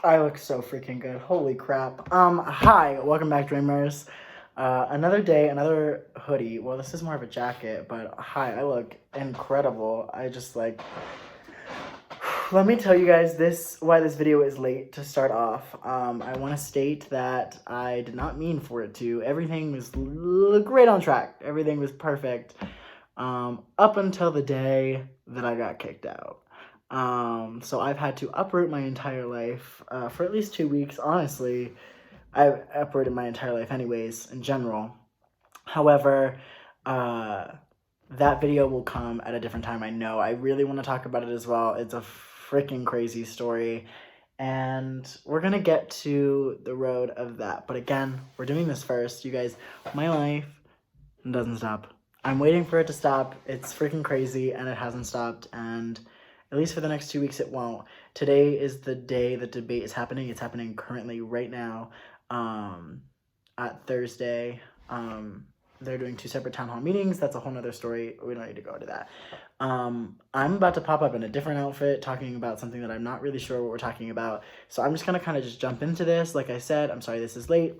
I look so freaking good. Holy crap. Hi, welcome back, Dreamers. Another day, another hoodie. Well, this is more of a jacket, but hi, I look incredible. I just like. Let me tell you guys why this video is late to start off. I want to state that I did not mean for it to. Everything was great on track. Everything was perfect. Up until the day that I got kicked out. So I've had to uproot my entire life for at least 2 weeks. Honestly, I've uprooted my entire life anyways, in general. However, that video will come at a different time, I know. I really want to talk about it as well. It's a freaking crazy story. And we're going to get to the road of that. But again, we're doing this first. You guys, my life doesn't stop. I'm waiting for it to stop. It's freaking crazy, and it hasn't stopped. And at least for the next 2 weeks, it won't. Today is the day the debate is happening. It's happening currently right now at Thursday. They're doing 2 separate town hall meetings. That's a whole nother story. We don't need to go into that. I'm about to pop up in a different outfit talking about something that I'm not really sure what we're talking about. So I'm just going to kind of just jump into this. Like I said, I'm sorry this is late.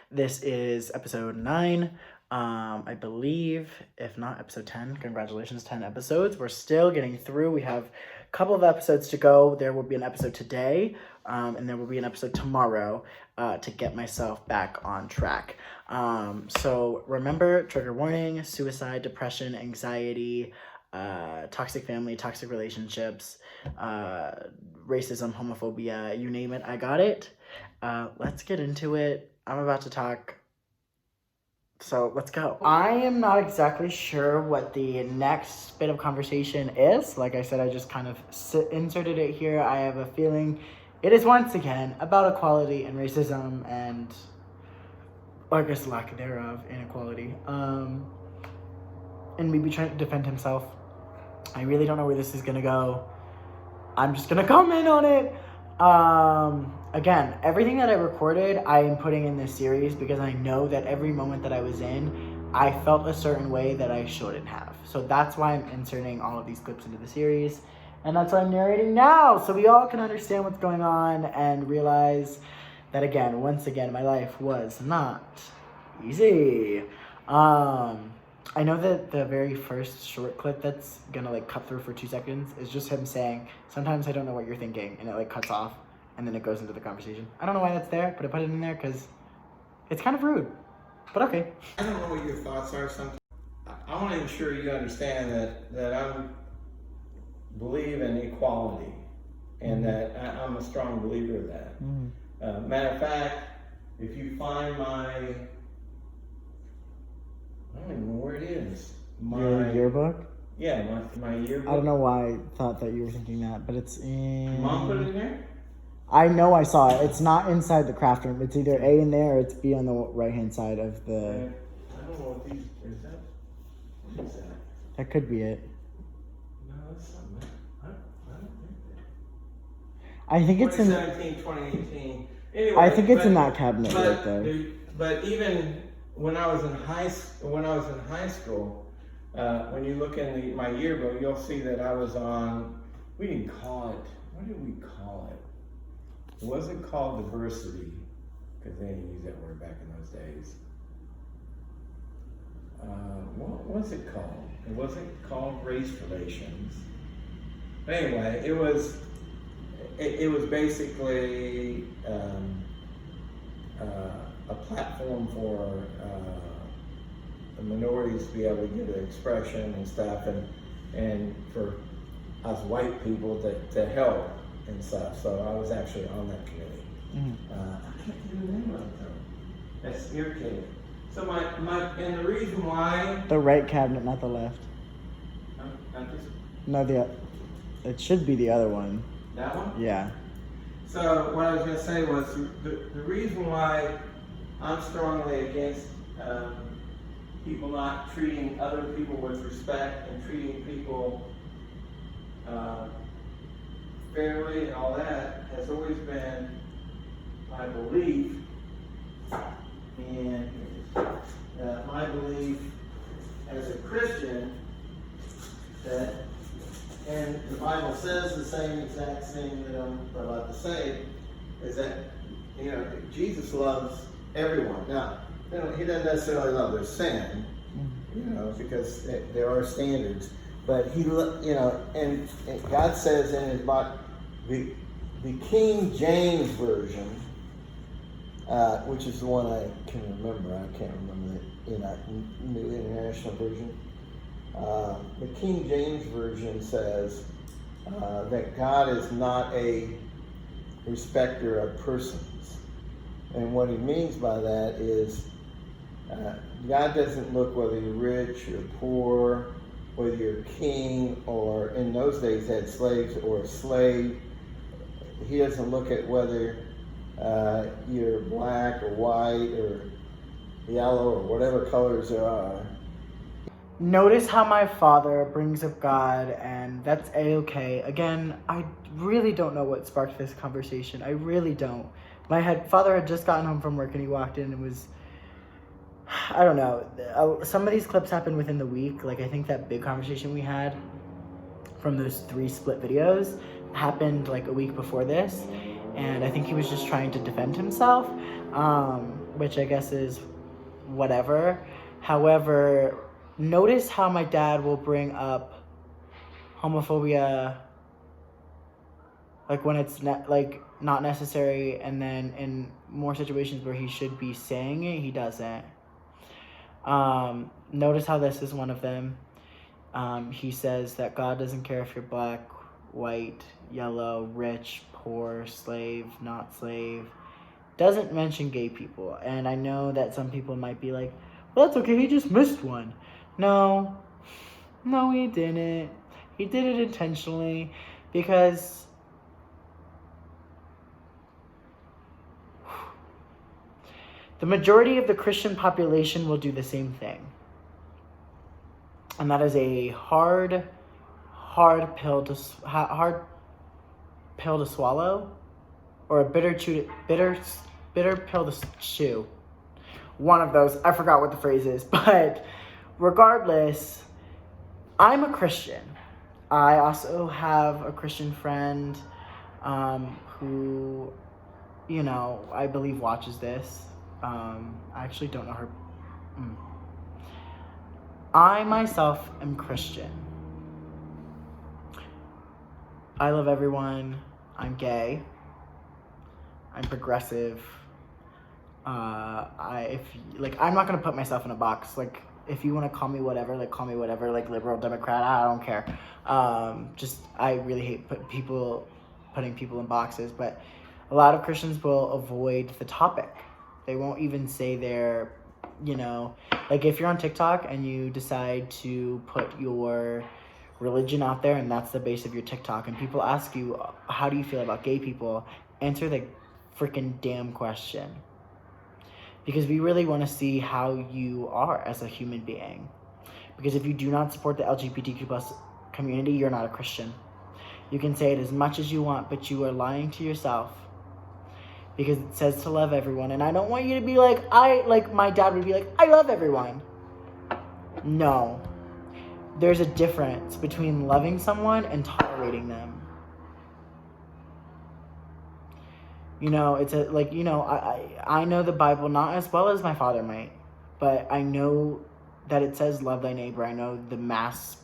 This is episode 9. I believe, if not episode 10, congratulations, 10 episodes. We're still getting through. We have a couple of episodes to go. There will be an episode today, and there will be an episode tomorrow to get myself back on track. So remember, trigger warning, suicide, depression, anxiety, toxic family, toxic relationships, racism, homophobia, you name it, I got it. Let's get into it. I'm about to talk. So let's go. I am not exactly sure what the next bit of conversation is. Like I said, I just kind of inserted it here. I have a feeling it is once again about equality and racism and, I guess, lack thereof, inequality. And maybe trying to defend himself. I really don't know where this is going to go. I'm just going to comment on it. Again, everything that I recorded, I am putting in this series because I know that every moment that I was in, I felt a certain way that I shouldn't have. So that's why I'm inserting all of these clips into the series. And that's why I'm narrating now, so we all can understand what's going on and realize that, again, once again, my life was not easy. I know that the very first short clip that's gonna like cut through for 2 seconds is just him saying, sometimes I don't know what you're thinking, and it like cuts off and then it goes into the conversation. I don't know why that's there, but I put it in there because it's kind of rude, but okay. I don't know what your thoughts are sometimes. I want to ensure you understand that I believe in equality and that I'm a strong believer of that. Matter of fact, if you find I don't even know where it is. Your yearbook? Yeah, my yearbook. I don't know why I thought that you were thinking that, but it's in... Mom put it in there? I know I saw it. It's not inside the craft room. It's either A in there or it's B on the right-hand side of the... I don't know what these... Is that? What is that? That could be it. No, that's something. I don't think that. I think it's in... 2017, 2018. Anyway, I think it's in that cabinet right there. But even... When I was in high school, when you look in my yearbook, you'll see that I was on. We didn't call it. What did we call it? It wasn't called diversity because they didn't use that word back in those days. What was it called? It wasn't called race relations. But anyway, it was basically. A platform for the minorities to be able to give their expression and stuff, and for us white people to help and stuff. So I was actually on that committee. I can't think of the name of it though. That's irritating. So and the reason why the right cabinet, not the left. No, it should be the other one. That one? Yeah. So what I was going to say was the reason why I'm strongly against people not treating other people with respect and treating people fairly and all that has always been my belief. And my belief as a Christian that And the Bible says the same exact thing that I'm about to say, is that, Jesus loves everyone. Now, he doesn't necessarily love their sin, because there are standards. But and God says in his Bible, the King James Version, which is the one I can remember. I can't remember the New International Version. The King James Version says that God is not a respecter of persons. And what he means by that is God doesn't look whether you're rich or poor, whether you're a king, or in those days had slaves or a slave. He doesn't look at whether you're black or white or yellow or whatever colors there are. Notice how my father brings up God, and that's A-okay. Again, I really don't know what sparked this conversation. I really don't. My father had just gotten home from work, and he walked in and was, I don't know. Some of these clips happened within the week. Like, I think that big conversation we had from those 3 split videos happened like a week before this. And I think he was just trying to defend himself, which I guess is whatever. However, notice how my dad will bring up homophobia, like when it's not necessary, and then in more situations where he should be saying it, he doesn't. Notice how this is one of them. He says that God doesn't care if you're black, white, yellow, rich, poor, slave, not slave. Doesn't mention gay people. And I know that some people might be like, well, that's okay, he just missed one. No, he didn't. He did it intentionally because the majority of the Christian population will do the same thing. And that is a hard pill to swallow, or a bitter pill to chew. One of those. I forgot what the phrase is, but regardless, I'm a Christian. I also have a Christian friend who, I believe watches this. I actually don't know her. I myself am Christian. I love everyone. I'm gay. I'm progressive. I'm not gonna put myself in a box. Like, if you want to call me whatever, call me whatever. Like, liberal, Democrat, I don't care. I really hate putting people in boxes. But a lot of Christians will avoid the topic. They won't even say they're, if you're on TikTok and you decide to put your religion out there and that's the base of your TikTok, and people ask you, how do you feel about gay people? Answer the freaking damn question. Because we really want to see how you are as a human being. Because if you do not support the LGBTQ plus community, you're not a Christian. You can say it as much as you want, but you are lying to yourself. Because it says to love everyone. And I don't want you to be like my dad would be like, I love everyone. No. There's a difference between loving someone and tolerating them. I know the Bible not as well as my father might, but I know that it says love thy neighbor. I know the mass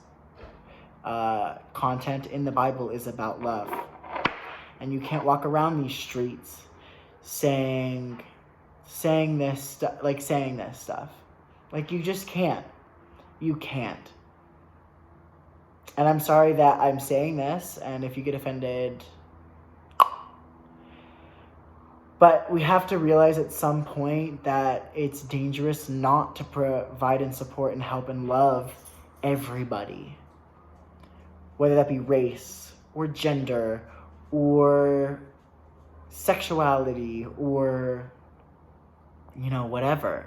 content in the Bible is about love. And you can't walk around these streets saying this stuff. Like, you just can't. You can't. And I'm sorry that I'm saying this, and if you get offended, but we have to realize at some point that it's dangerous not to provide and support and help and love everybody. Whether that be race or gender or sexuality or, whatever.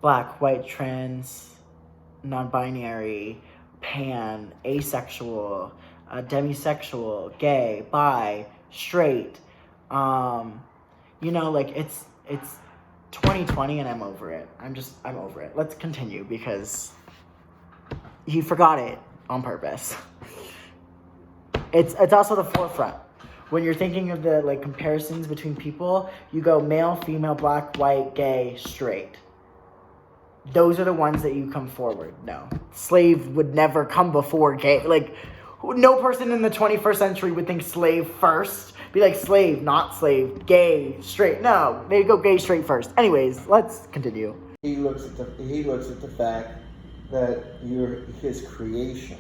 Black, white, trans, non-binary, pan, asexual, demisexual, gay, bi, straight. It's 2020 and I'm over it. I'm over it. Let's continue because he forgot it on purpose. It's also the forefront. When you're thinking of the like comparisons between people, you go male, female, black, white, gay, straight. Those are the ones that you come forward. No, slave would never come before gay. Like, no person in the 21st century would think slave first. Be like slave, not slave, gay, straight. No, they go gay, straight first. Anyways, let's continue. He looks at the fact that you're his creation.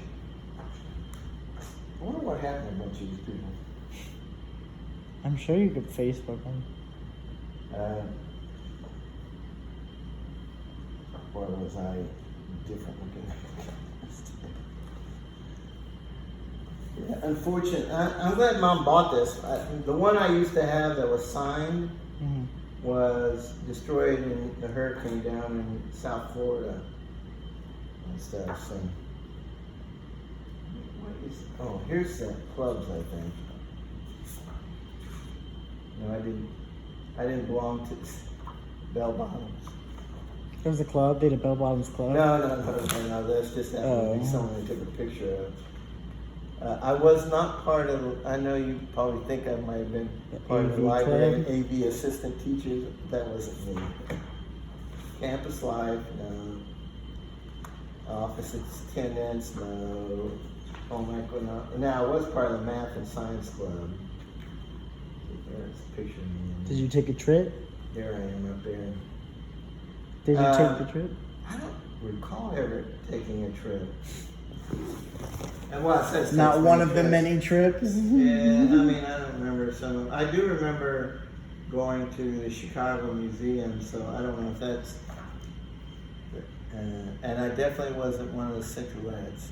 I wonder what happened to a bunch of these people. I'm sure you could Facebook them. Or was I different looking? Yeah, unfortunate. I'm glad Mom bought this. The one I used to have that was signed was destroyed in the hurricane down in South Florida and stuff. So, here's the clubs, I think. No, I didn't belong to Bell Bottoms. There was a club. They had a Bell Bottoms club. No. That's just someone they took a picture of. I was not part of. I know you probably think I might have been part of the library AV assistant teachers. That wasn't me. Campus life, no. Office attendance, no. Home economics. Now I was part of the math and science club. There's a picture of me. Did you take a trip? There I am up there. Did you take the trip? I don't recall ever taking a trip. And what I said, not one of the many trips. Yeah, I mean, I don't remember some. I do remember going to the Chicago Museum, so I don't know if that's. And I definitely wasn't one of the Centralettes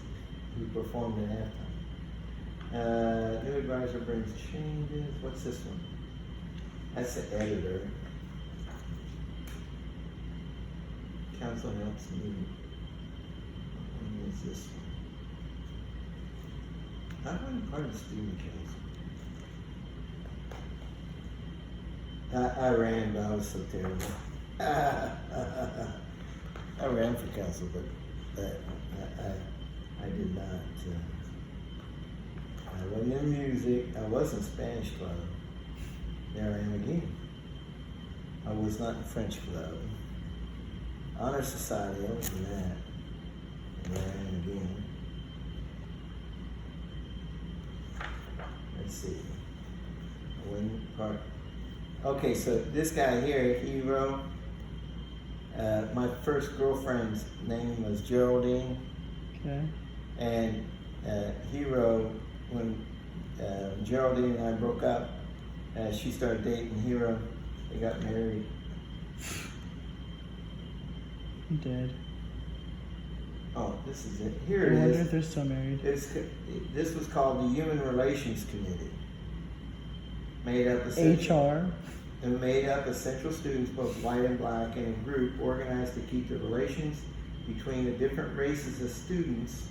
who performed at halftime. New advisor brings changes. What's this one? That's the editor. Council helps me. What is this one? I wasn't part of the student council. I ran, but I was so terrible. I ran for council, but I did not. I wasn't in music. I was in Spanish club. There I am again. I was not in French club. Honor Society, I was in that. And there I am again. Let's see. I wasn't part. Okay, so this guy here, Hero. My first girlfriend's name was Geraldine. Okay. And Hero, when Geraldine and I broke up, she started dating Hero. They got married. I'm dead. Oh, this is it. Here it I wonder is. if they're still married. This was called the Human Relations Committee. Made up of HR. And made up of central students, both white and black, in a group organized to keep the relations between the different races of students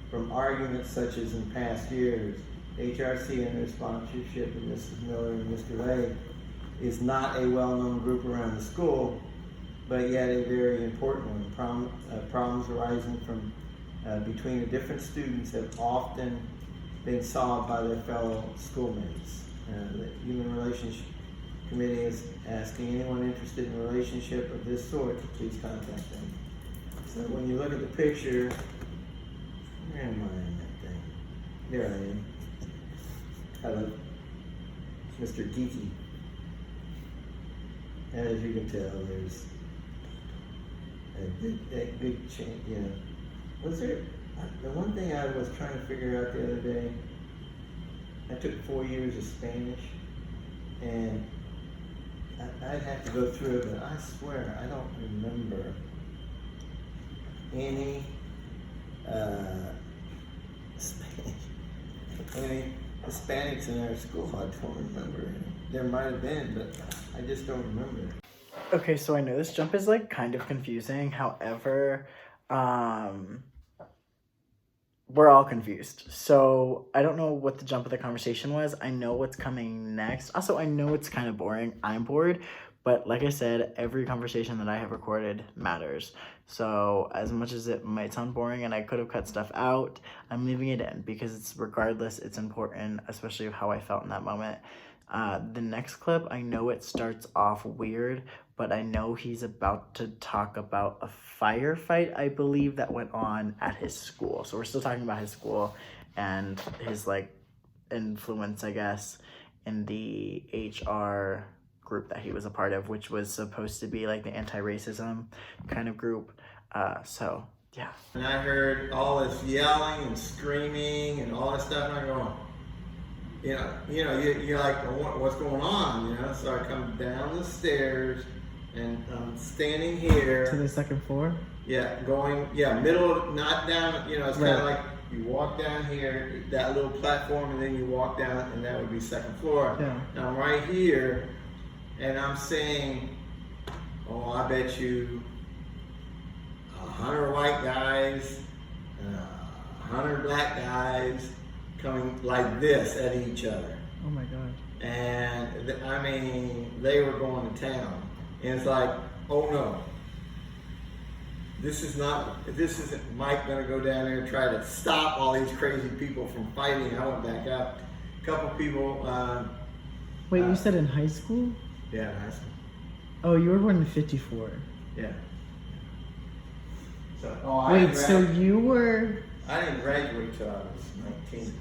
from arguments such as in past years. HRC and their sponsorship of Mrs. Miller and Mr. Ray is not a well-known group around the school, but yet a very important one. Problems arising from between the different students have often been solved by their fellow schoolmates. The Human Relations Committee is asking anyone interested in a relationship of this sort to please contact them. So when you look at the picture, where am I in that thing? There I am. Hello, Mr. Geeky. And as you can tell, there's a big change. You know, was there the one thing I was trying to figure out the other day? I took 4 years of Spanish, and I'd have to go through it, but I swear I don't remember any any Hispanics in our school. I don't remember. There might have been, but I just don't remember. Okay, so I know this jump is like kind of confusing. However, we're all confused. So I don't know what the jump of the conversation was. I know what's coming next. Also, I know it's kind of boring. I'm bored. But like I said, every conversation that I have recorded matters. So as much as it might sound boring and I could have cut stuff out, I'm leaving it in because it's important, especially of how I felt in that moment. The next clip, I know it starts off weird, but I know he's about to talk about a firefight, I believe, that went on at his school. So we're still talking about his school and his like influence, I guess, in the HR group that he was a part of, which was supposed to be like the anti-racism kind of group. So yeah. And I heard all this yelling and screaming and all this stuff, and I'm going, you're like, what's going on? So I come down the stairs, and I'm standing here. To the second floor? Yeah, middle, not down, it's kind of like you walk down here, that little platform, and then you walk down, and that would be second floor. Yeah. And I'm right here, and I'm saying, oh, I bet you 100 white guys and 100 black guys coming like this at each other. Oh my God. And I mean, they were going to town. And it's like, oh no. This isn't Mike gonna go down there and try to stop all these crazy people from fighting. I went back up. A couple people. Wait, you said in high school? Yeah, in high school. Oh, you were born in 54. Yeah. So you were... I didn't graduate till I was 19.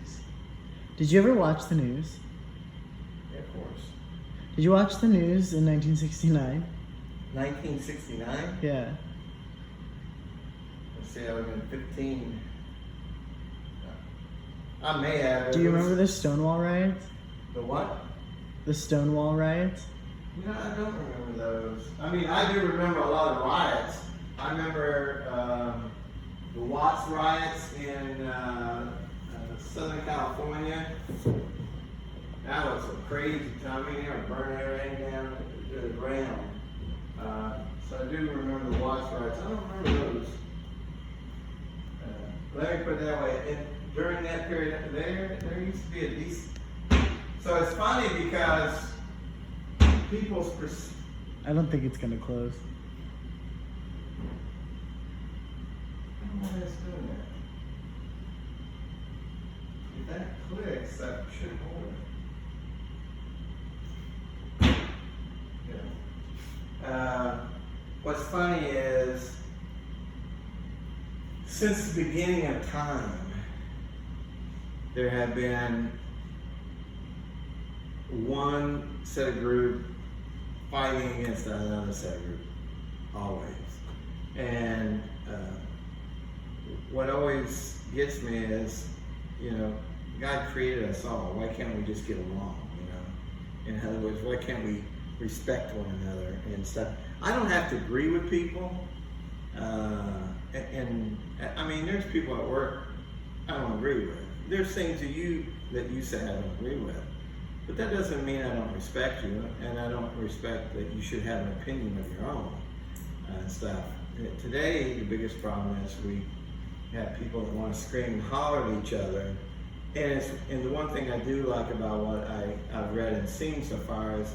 Did you ever watch the news? Yeah, of course. Did you watch the news in 1969? 1969? Yeah. Let's see, I would have been 15. I may have. Do you remember the Stonewall riots? The what? The Stonewall riots? No, I don't remember those. I mean, I do remember a lot of riots. I remember the Watts riots in Southern California. That was a crazy time. I mean, they were burning everything down to the ground. So I do remember the Watts riots. I don't remember those. Let me put it that way. During that period, there used to be a decent. So it's funny because people's. I don't think it's gonna close. I don't know why it's doing that. If that clicks, that should hold it. Yeah. What's funny is, since the beginning of time, there have been one set of group fighting against another set of group, always. And what always gets me is, God created us all. Why can't we just get along? In other words, why can't we respect one another and stuff? I don't have to agree with people. And I mean, there's people at work I don't agree with. There's things that you say I don't agree with. But that doesn't mean I don't respect you, and I don't respect that you should have an opinion of your own and stuff. Today, the biggest problem is we have people that want to scream and holler at each other. And the one thing I do like about what I've read and seen so far is,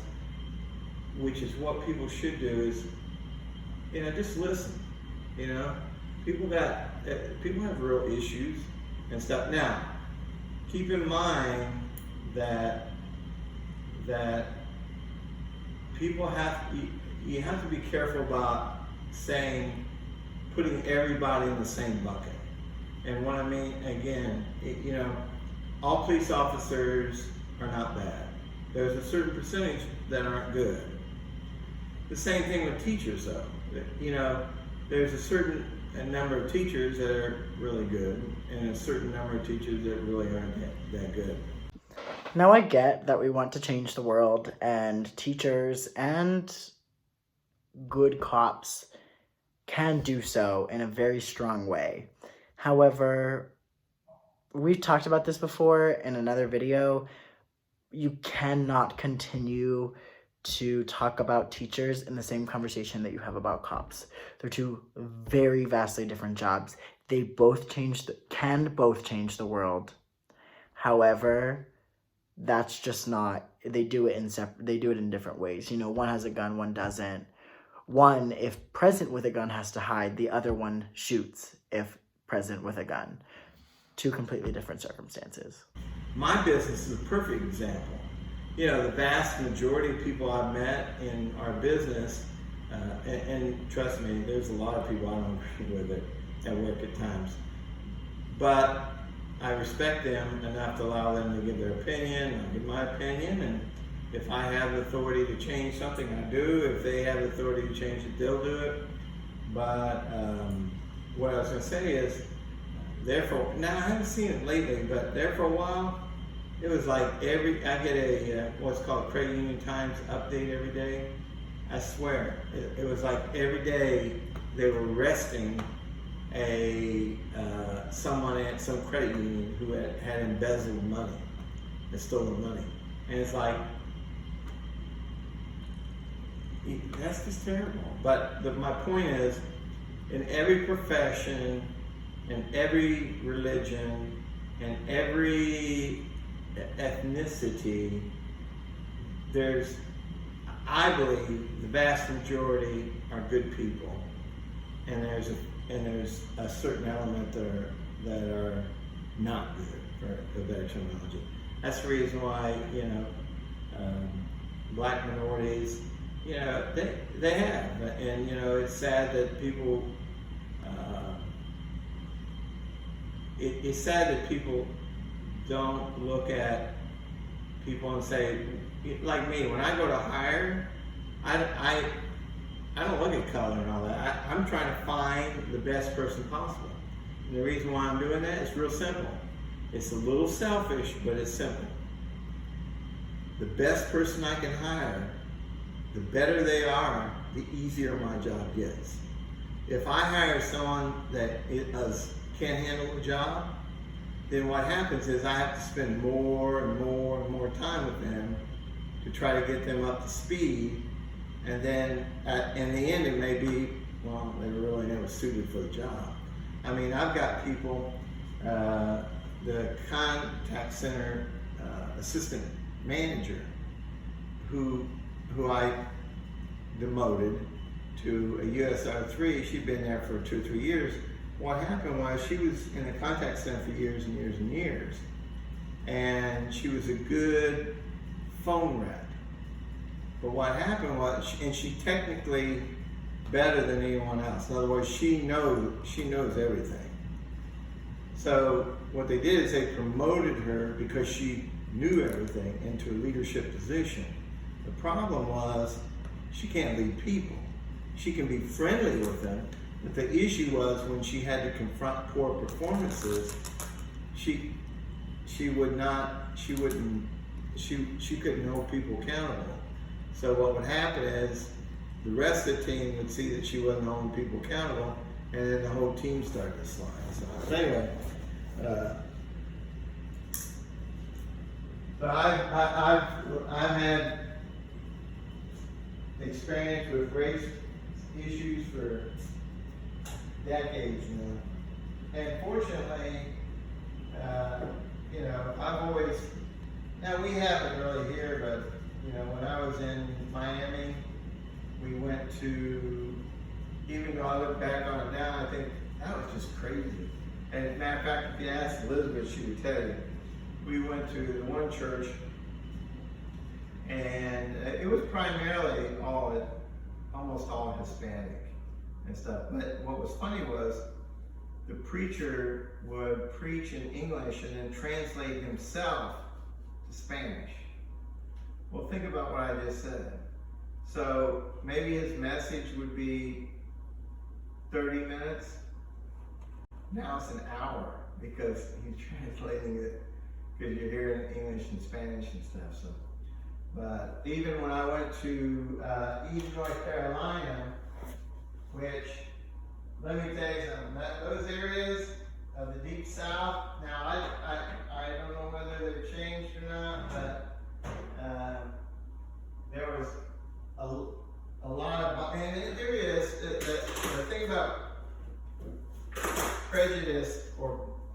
which is what people should do is, just listen. People have real issues and stuff. Now, keep in mind that people you have to be careful about putting everybody in the same bucket. And what I mean, again, all police officers are not bad. There's a certain percentage that aren't good. The same thing with teachers, though. There's a certain number of teachers that are really good, and a certain number of teachers that really aren't that good. Now I get that we want to change the world, and teachers and good cops can do so in a very strong way. However, we've talked about this before in another video. You cannot continue to talk about teachers in the same conversation that you have about cops. They're two very vastly different jobs. They both can both change the world. However, that's just not, they do it in different ways. You know, one has a gun, one doesn't. One, if present with a gun, has to hide. The other one shoots if present with a gun. Two completely different circumstances. My business is a perfect example. You know, the vast majority of people I've met in our business, and trust me, there's a lot of people I don't agree with it at work at times, but I respect them enough to allow them to give their opinion. I give my opinion, and if I have the authority to change something, I do. If they have the authority to change it, they'll do it. But what I was going to say is, therefore, now I haven't seen it lately, but there for a while, it was like I get a what's called Credit Union Times update every day. I swear, it was like every day they were arresting someone at some credit union who had embezzled money, had stolen money, and it's like, that's just terrible. But my point is, in every profession, in every religion, in every ethnicity, I believe the vast majority are good people, and there's a certain element that are not good, for a better terminology. That's the reason why, you know, black minorities, you know, they have, and you know, it's sad that people. It's sad that people don't look at people and say, like me, when I go to hire, I don't look at color and all that. I'm trying to find the best person possible. And the reason why I'm doing that is real simple. It's a little selfish, but it's simple. The best person I can hire, the better they are, the easier my job gets. If I hire someone that can't handle the job, then what happens is I have to spend more and more and more time with them to try to get them up to speed. And then in the end, it may be, well, they were really never suited for the job. I mean, I've got people, the contact center assistant manager who I demoted to a USR3. She'd been there for 2 or 3 years. What happened was she was in the contact center for years and years and years. And she was a good phone rep. But what happened was, and she technically better than anyone else. In other words, she knows everything. So what they did is they promoted her because she knew everything into a leadership position. The problem was she can't lead people. She can be friendly with them, but the issue was when she had to confront poor performances, she couldn't hold people accountable. So what would happen is the rest of the team would see that she wasn't holding people accountable, and then the whole team started to slide. So anyway, but I've had experience with race issues for decades now, and fortunately, you know, I've always, now we haven't really here, but you know, when I was in Miami, we went to, even though I look back on it now, I think that was just crazy. And as a matter of fact, if you asked Elizabeth, she would tell you. We went to the one church, and it was primarily almost all Hispanic and stuff. But what was funny was the preacher would preach in English and then translate himself to Spanish. Well, think about what I just said. So maybe his message would be 30 minutes. Now it's an hour because he's translating it because you're hearing English and Spanish and stuff. So, but even when I went to East North Carolina, which, let me tell you something, those areas of the Deep South, now I don't know whether they've changed or not, but there was a lot of, and there is, the thing about prejudice,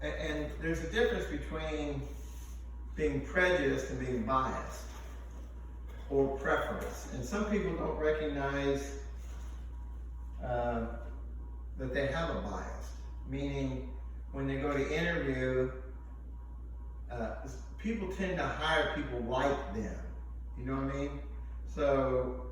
and there's a difference between being prejudiced and being biased or preference. And some people don't recognize that they have a bias, meaning when they go to interview, people tend to hire people like them. You know what I mean? So,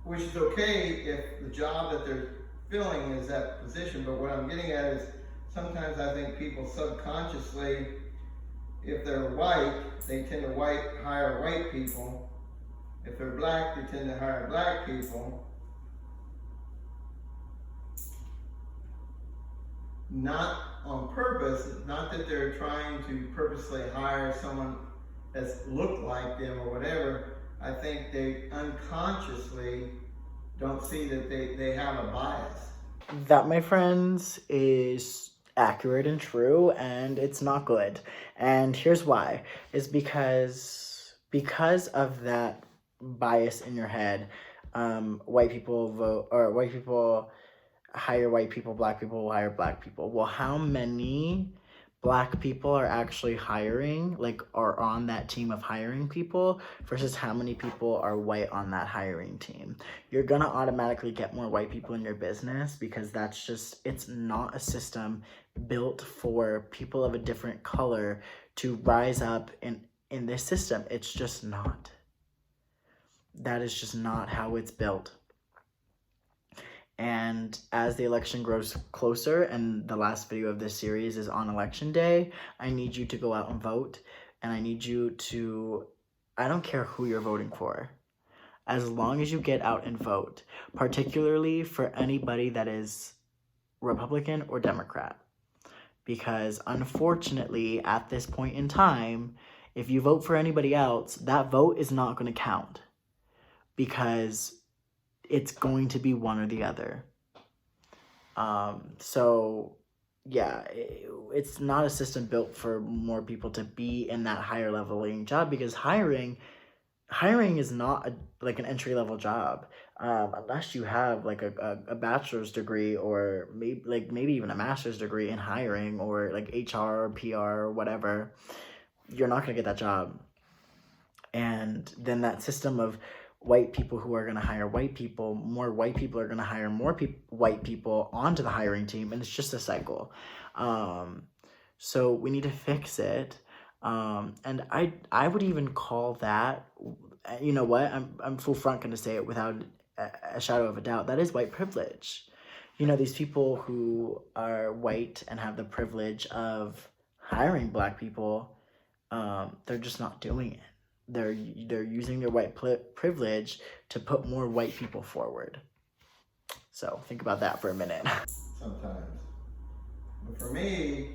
which is okay if the job that they're filling is that position, but what I'm getting at is sometimes I think people subconsciously, if they're white, they tend to hire white people. If they're black, they tend to hire black people. Not on purpose, not that they're trying to purposely hire someone that's looked like them or whatever. I think they unconsciously don't see that they have a bias. That, my friends, is accurate and true, and it's not good. And here's why. Is because of that bias in your head, white people hire white people, black people will hire black people. Well, how many black people are actually hiring, like are on that team of hiring people, versus how many people are white on that hiring team? You're gonna automatically get more white people in your business because that's just, it's not a system built for people of a different color to rise up in this system. It's just not. That is just not how it's built. And as the election grows closer, and the last video of this series is on election day, I need you to go out and vote. And I need you to, I don't care who you're voting for, as long as you get out and vote, particularly for anybody that is Republican or Democrat. Because unfortunately, at this point in time, if you vote for anybody else, that vote is not going to count. Because it's going to be one or the other. So yeah, it's not a system built for more people to be in that higher leveling job, because hiring is not like an entry level job, unless you have like a bachelor's degree, or maybe even a master's degree in hiring, or like HR or PR or whatever. You're not gonna get that job. And then that system of white people who are going to hire white people, more white people are going to hire more white people onto the hiring team, and it's just a cycle. So we need to fix it. And I would even call that, you know what, I'm full front going to say it without a shadow of a doubt, that is white privilege. You know, these people who are white and have the privilege of hiring black people, they're just not doing it. They're using their white privilege to put more white people forward. So think about that for a minute. Sometimes. But for me,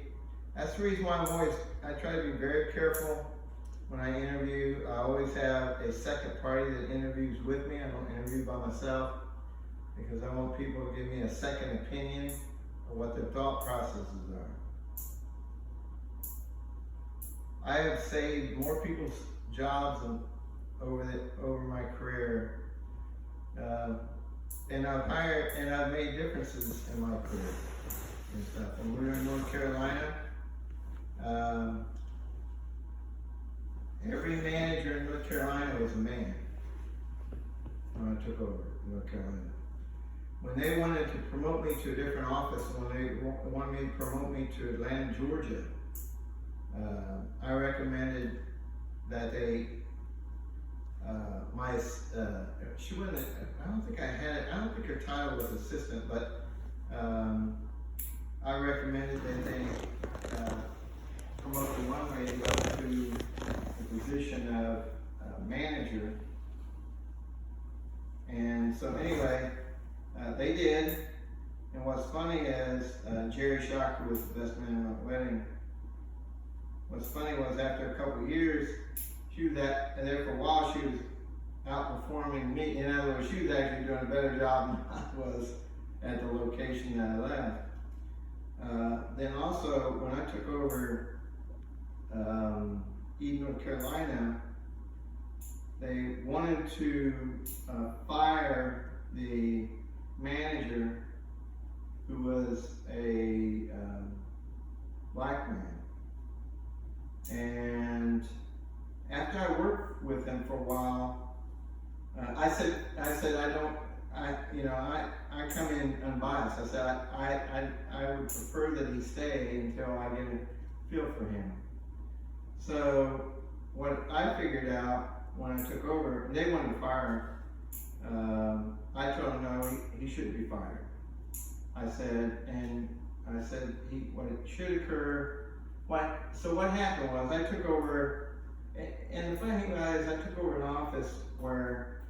that's the reason why I try to be very careful when I interview. I always have a second party that interviews with me. I don't interview by myself, because I want people to give me a second opinion of what their thought processes are. I have saved more people's jobs over my career, and I've made differences in my career and stuff. And we're in North Carolina. Every manager in North Carolina was a man when I took over North Carolina. When they wanted to promote me to a different office, when they wanted me to promote me to Atlanta, Georgia, I recommended that she wasn't, I don't think her title was assistant, but I recommended that they promote the one lady up to the position of manager. And so anyway, they did. And what's funny is Jerry Shocker was the best man at my wedding. What's funny was after a couple of years, she was there for a while, she was outperforming me. In other words, she was actually doing a better job than I was at the location that I left. Then also, when I took over Eden, North Carolina, they wanted to fire the manager, who was a black man. And after I worked with him for a while, I said, I come in unbiased. I said, I would prefer that he stay until I get a feel for him. So what I figured out when I took over, they wanted to fire him. I told him no, he shouldn't be fired. I said what it should occur. So what happened was I took over, and the funny thing was I took over an office where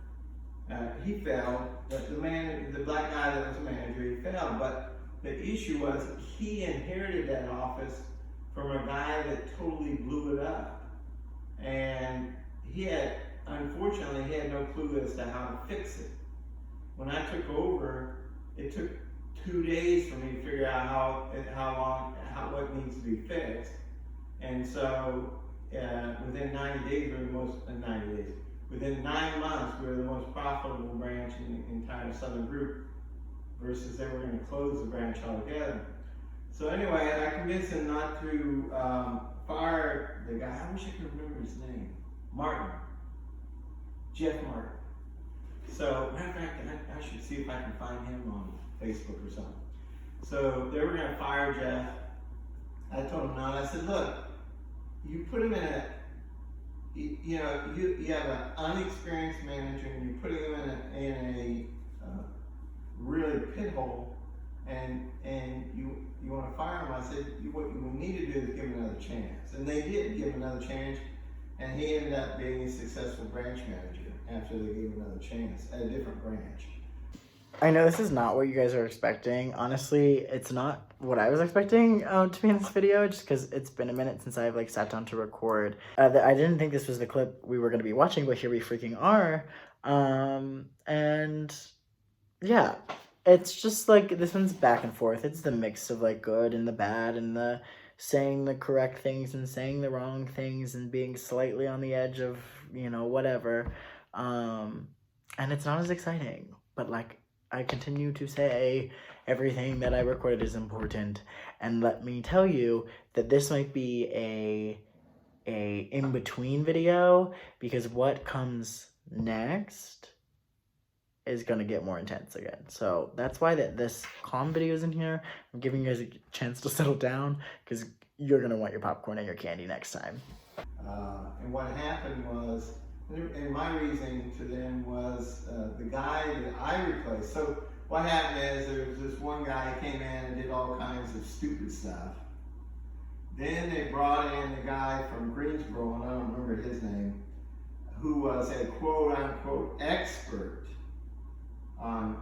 he failed. The black guy that was the manager, he failed. But the issue was he inherited that office from a guy that totally blew it up, and unfortunately, he had no clue as to how to fix it. When I took over, it took 2 days for me to figure out what needs to be fixed. And so within 90 days, within 9 months, we were the most profitable branch in the entire Southern Group, versus they were going to close the branch altogether. So anyway, I convinced him not to fire the guy. I wish I could remember his name. Jeff Martin. So, matter of fact, I should see if I can find him on Facebook or something. So they were going to fire Jeff. I told him no. I said, look, you put him in you have an unexperienced manager, and you put him in a really pit hole, and you want to fire him. I said, what you need to do is give him another chance. And they did give him another chance, and he ended up being a successful branch manager after they gave him another chance at a different branch. I know this is not what you guys are expecting. Honestly, it's not what I was expecting to be in this video, just because it's been a minute since I've sat down to record. I didn't think this was the clip we were going to be watching, but here we freaking are. And yeah, it's just this one's back and forth. It's the mix of good and the bad, and the saying the correct things and saying the wrong things, and being slightly on the edge of whatever. And it's not as exciting, but I continue to say everything that I recorded is important. And let me tell you that this might be a in-between video, because what comes next is going to get more intense again. So that's why this calm video is in here. I'm giving you guys a chance to settle down, because you're going to want your popcorn and your candy next time. And what happened was, and my reasoning to them was the guy that I replaced. So what happened is there was this one guy who came in and did all kinds of stupid stuff. Then they brought in the guy from Greensboro, and I don't remember his name, who was a quote-unquote expert on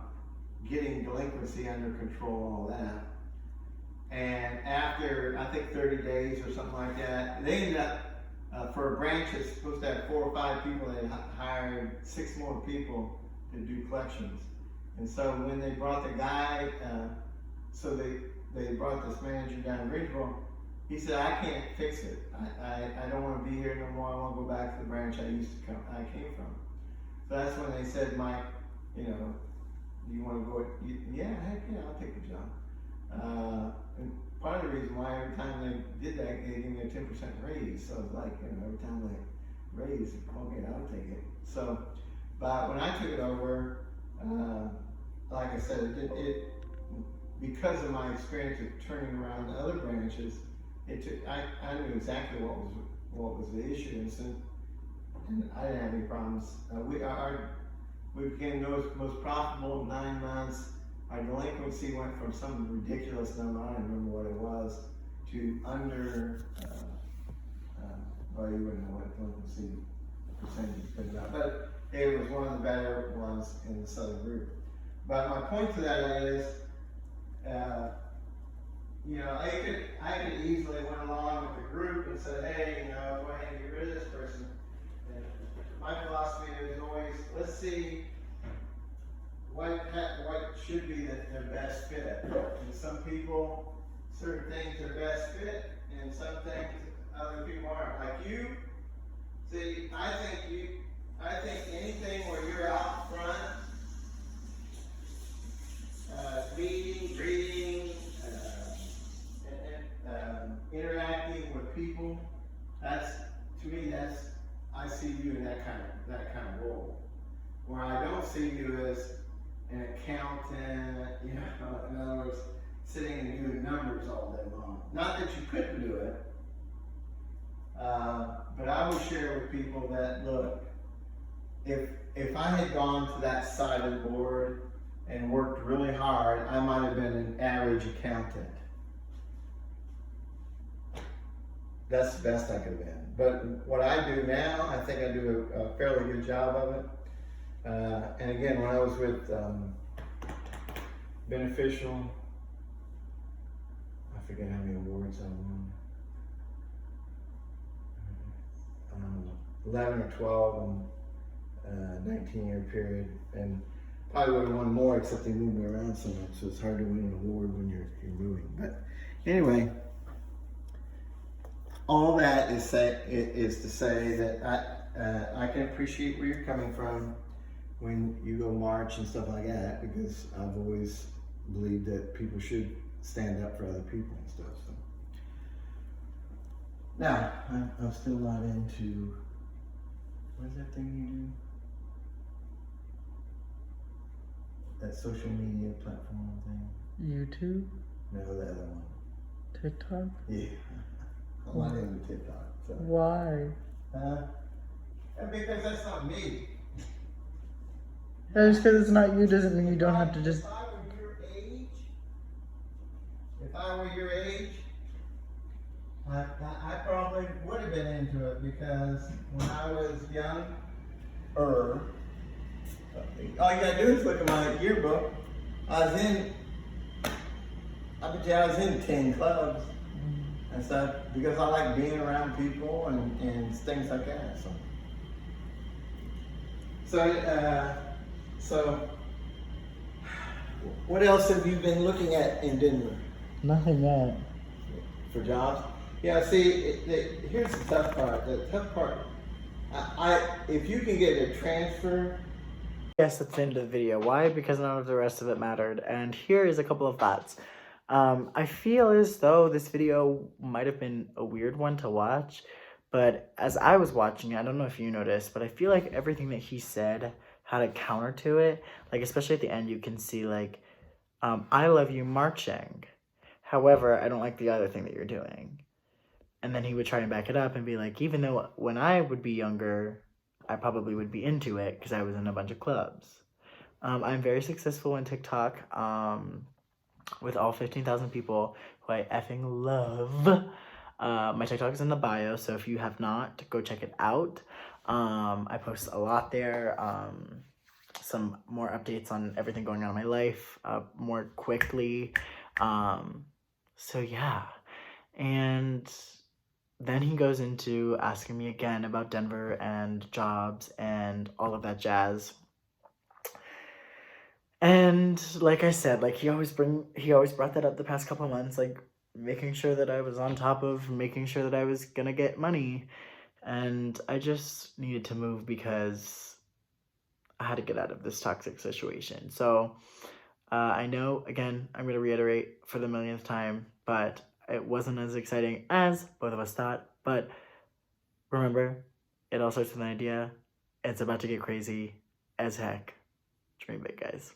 getting delinquency under control, all that. And after, I think 30 days or something like that, they ended up, for a branch that's supposed to have 4 or 5 people, they hired 6 more people to do collections. And so when they brought the guy, so they brought this manager down to Greensboro, he said, I can't fix it. I don't want to be here no more. I want to go back to the branch I came from. So that's when they said, Mike, do you want to go? Yeah, heck yeah, I'll take the job. And part of the reason why every time they did that, they gave me a 10% raise. So it's every time they raise, okay, I'll take it. So, but when I took it over, like I said, it because of my experience of turning around the other branches, I knew exactly what was the issue, and I didn't have any problems. We became the most profitable in 9 months. Our delinquency went from some ridiculous number, I don't remember what it was, to under, well, you wouldn't know what delinquency percentage is about, but it was one of the better ones in the Southern Group. But my point to that is, I could easily went along with the group and said, hey, go ahead and get rid of this person. And my philosophy is always, let's see what should be their best fit. And some people, certain things are best fit, and some things other people aren't. Like you, see, I think anything where you're out front, meeting, greeting, interacting with people, To me, I see you in that kind of role. Where I don't see you as an accountant, you know, in other words, sitting and doing numbers all day long. Not that you couldn't do it, but I would share with people that, look, if I had gone to that side of the board and worked really hard, I might have been an average accountant. That's the best I could have been. But what I do now, I think I do a fairly good job of it. And again, when I was with Beneficial, I forget how many awards I won. 11 or 12 in a 19-year period. And probably would have won more, except they moved me around so much, so it's hard to win an award when you're moving. But anyway, all that is to say that I can appreciate where you're coming from when you go march and stuff like that, because I've always believed that people should stand up for other people and stuff. So now I'm still not into, what is that thing you do? That social media platform thing? YouTube? No, the other one. TikTok? Yeah. I'm not into TikTok. So. Why? Because that's not me. Just because it's not you doesn't mean you don't have to just... If I were your age, I probably would have been into it, because when I was young, all you gotta do is look at my yearbook. I bet you I was in 10 clubs and stuff, because I like being around people and things like that. So what else have you been looking at in Denver? Nothing yet. For jobs? Yeah, see, here's the tough part. The tough part, if you can get a transfer. Yes, that's the end of the video. Why? Because none of the rest of it mattered. And here is a couple of thoughts. I feel as though this video might have been a weird one to watch, but as I was watching it, I don't know if you noticed, but I feel like everything that he said had a counter to it. Like, especially at the end, you can see, like, I love you marching. However, I don't like the other thing that you're doing. And then he would try and back it up and be like, even though when I would be younger, I probably would be into it because I was in a bunch of clubs. I'm very successful on TikTok with all 15,000 people who I effing love. My TikTok is in the bio, so if you have not, go check it out. I post a lot there. Some more updates on everything going on in my life more quickly. So yeah, and then he goes into asking me again about Denver and jobs and all of that jazz. And like I said, like he always brought that up the past couple of months, like making sure that I was on top of making sure that I was gonna get money. And I just needed to move because I had to get out of this toxic situation. So I know, again, I'm going to reiterate for the millionth time, but it wasn't as exciting as both of us thought. But remember, it all starts with an idea. It's about to get crazy as heck. Dream big, guys.